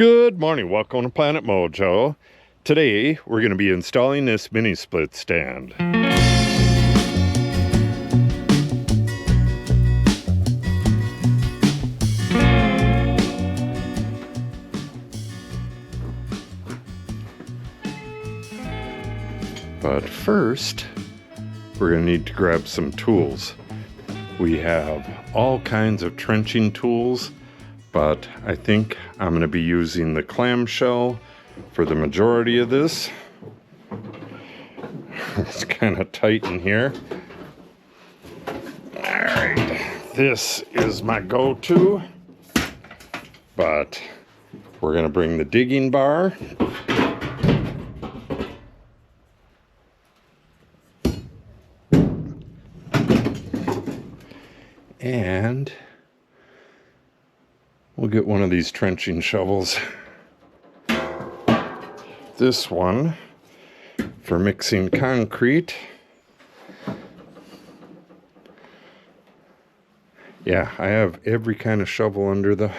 Good morning, welcome to Planet Mojo. Today we're going to be installing this MiniSplit stand. But first, we're going to need to grab some tools. We have all kinds of trenching tools, but I think I'm going to be using the clamshell for the majority of this. It's kind of tight in here. Alright, this is my go-to, but we're going to bring the digging bar. And we'll get one of these trenching shovels. This one for mixing concrete. Yeah, I have every kind of shovel under the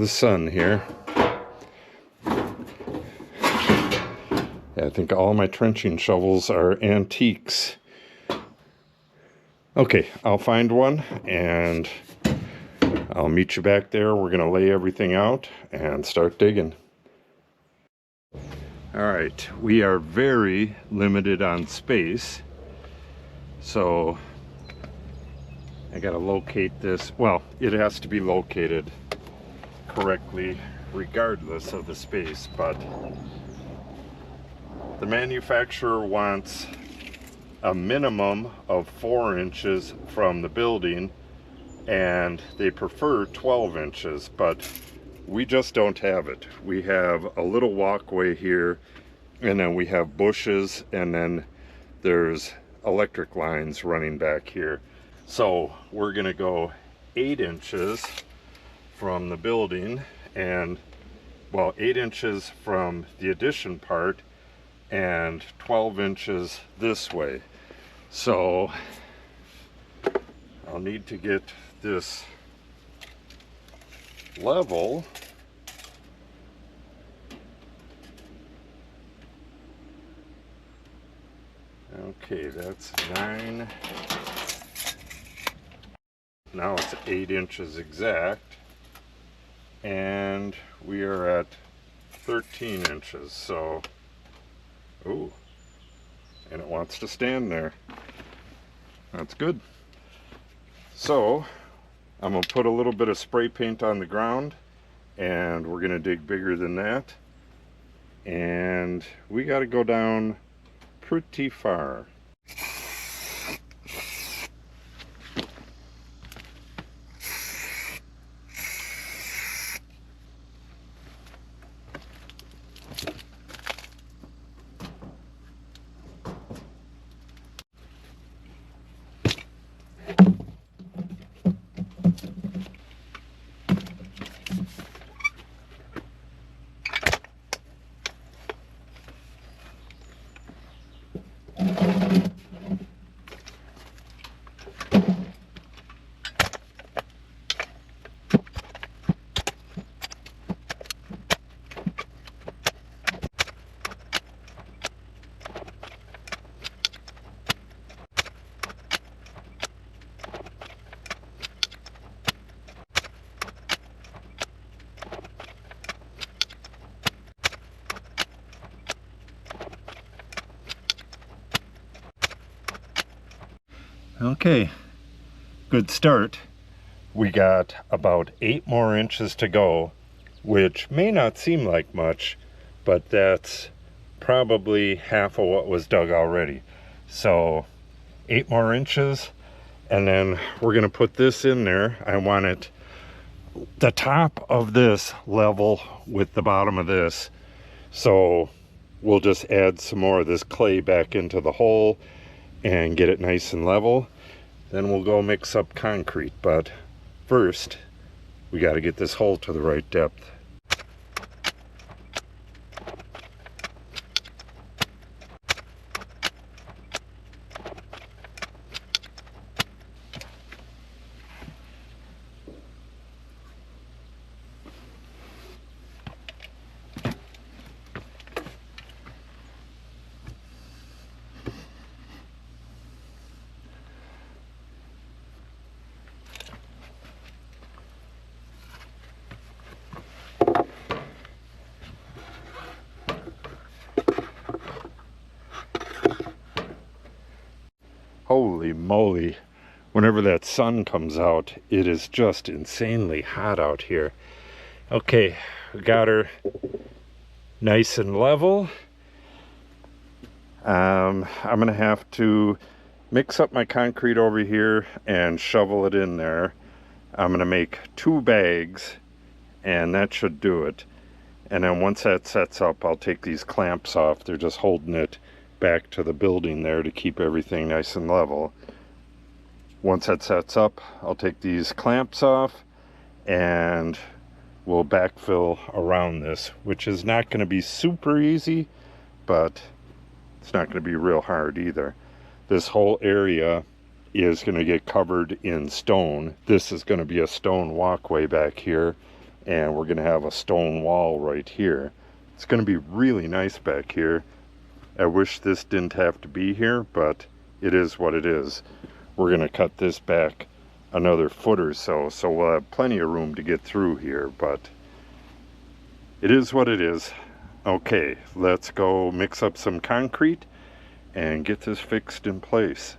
sun here. Yeah, I think all my trenching shovels are antiques. Okay, I'll find one and I'll meet you back there. We're gonna lay everything out and start digging. All right, we are very limited on space, so I gotta locate this. Well, it has to be located correctly regardless of the space, but the manufacturer wants a minimum of 4 inches from the building, and they prefer 12 inches, but we just don't have it. We have a little walkway here, and then we have bushes, and then there's electric lines running back here. So we're gonna go 8 inches from the building, and well, 8 inches from the addition part and 12 inches this way. So I'll need to get this level. Okay, that's 9. Now it's 8 inches exact, and we are at 13 inches. So, ooh, and it wants to stand there. That's good. So I'm gonna put a little bit of spray paint on the ground, and we're gonna dig bigger than that, and we got to go down pretty far. Okay, good start. We got about 8 more inches to go, which may not seem like much, but that's probably half of what was dug already. So 8 more inches, and then we're gonna put this in there. I want it the top of this level with the bottom of this, so we'll just add some more of this clay back into the hole and get it nice and level. Then we'll go mix up concrete, but first we got to get this hole to the right depth. Holy moly. Whenever that sun comes out, it is just insanely hot out here. Okay, we got her nice and level. I'm gonna have to mix up my concrete over here and shovel it in there. I'm gonna make 2 bags and that should do it. And then once that sets up, I'll take these clamps off. They're just holding it back to the building there to keep everything nice and level. Once that sets up, I'll take these clamps off and we'll backfill around this, which is not going to be super easy, but it's not going to be real hard either. This whole area is going to get covered in stone. This is going to be a stone walkway back here, and we're going to have a stone wall right here. It's going to be really nice back here. I wish this didn't have to be here, but it is what it is. We're going to cut this back another foot or so, so we'll have plenty of room to get through here, but it is what it is. Okay, let's go mix up some concrete and get this fixed in place.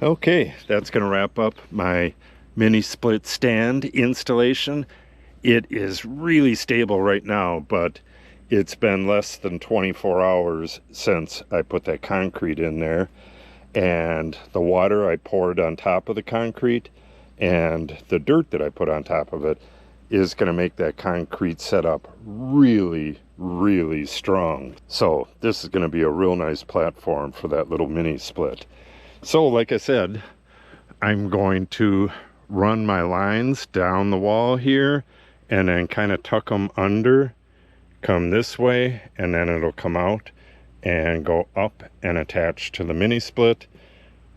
Okay, that's going to wrap up my mini split stand installation. It is really stable right now, but it's been less than 24 hours since I put that concrete in there. And the water I poured on top of the concrete and the dirt that I put on top of it is going to make that concrete setup really, really strong. So this is going to be a real nice platform for that little mini split. So like I said, I'm going to run my lines down the wall here and then kind of tuck them under, come this way, and then it'll come out and go up and attach to the mini split,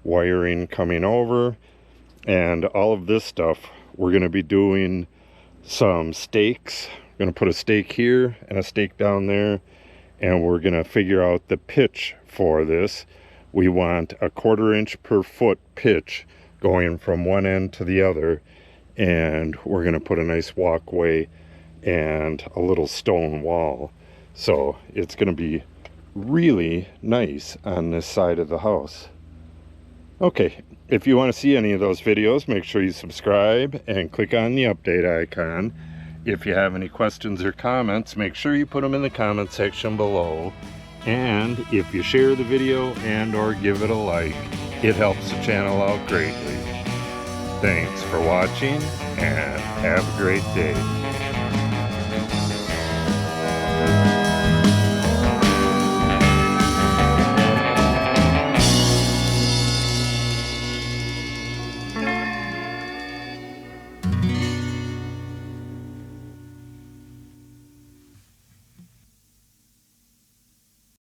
wiring coming over, and all of this stuff. We're going to be doing some stakes. We're going to put a stake here and a stake down there, and we're going to figure out the pitch for this. We want a 1/4 inch per foot pitch going from one end to the other, and we're going to put a nice walkway and a little stone wall. So it's going to be really nice on this side of the house. Okay, if you want to see any of those videos, make sure you subscribe and click on the update icon. If you have any questions or comments, make sure you put them in the comment section below. And if you share the video and or give it a like, it helps the channel out greatly. Thanks for watching and have a great day.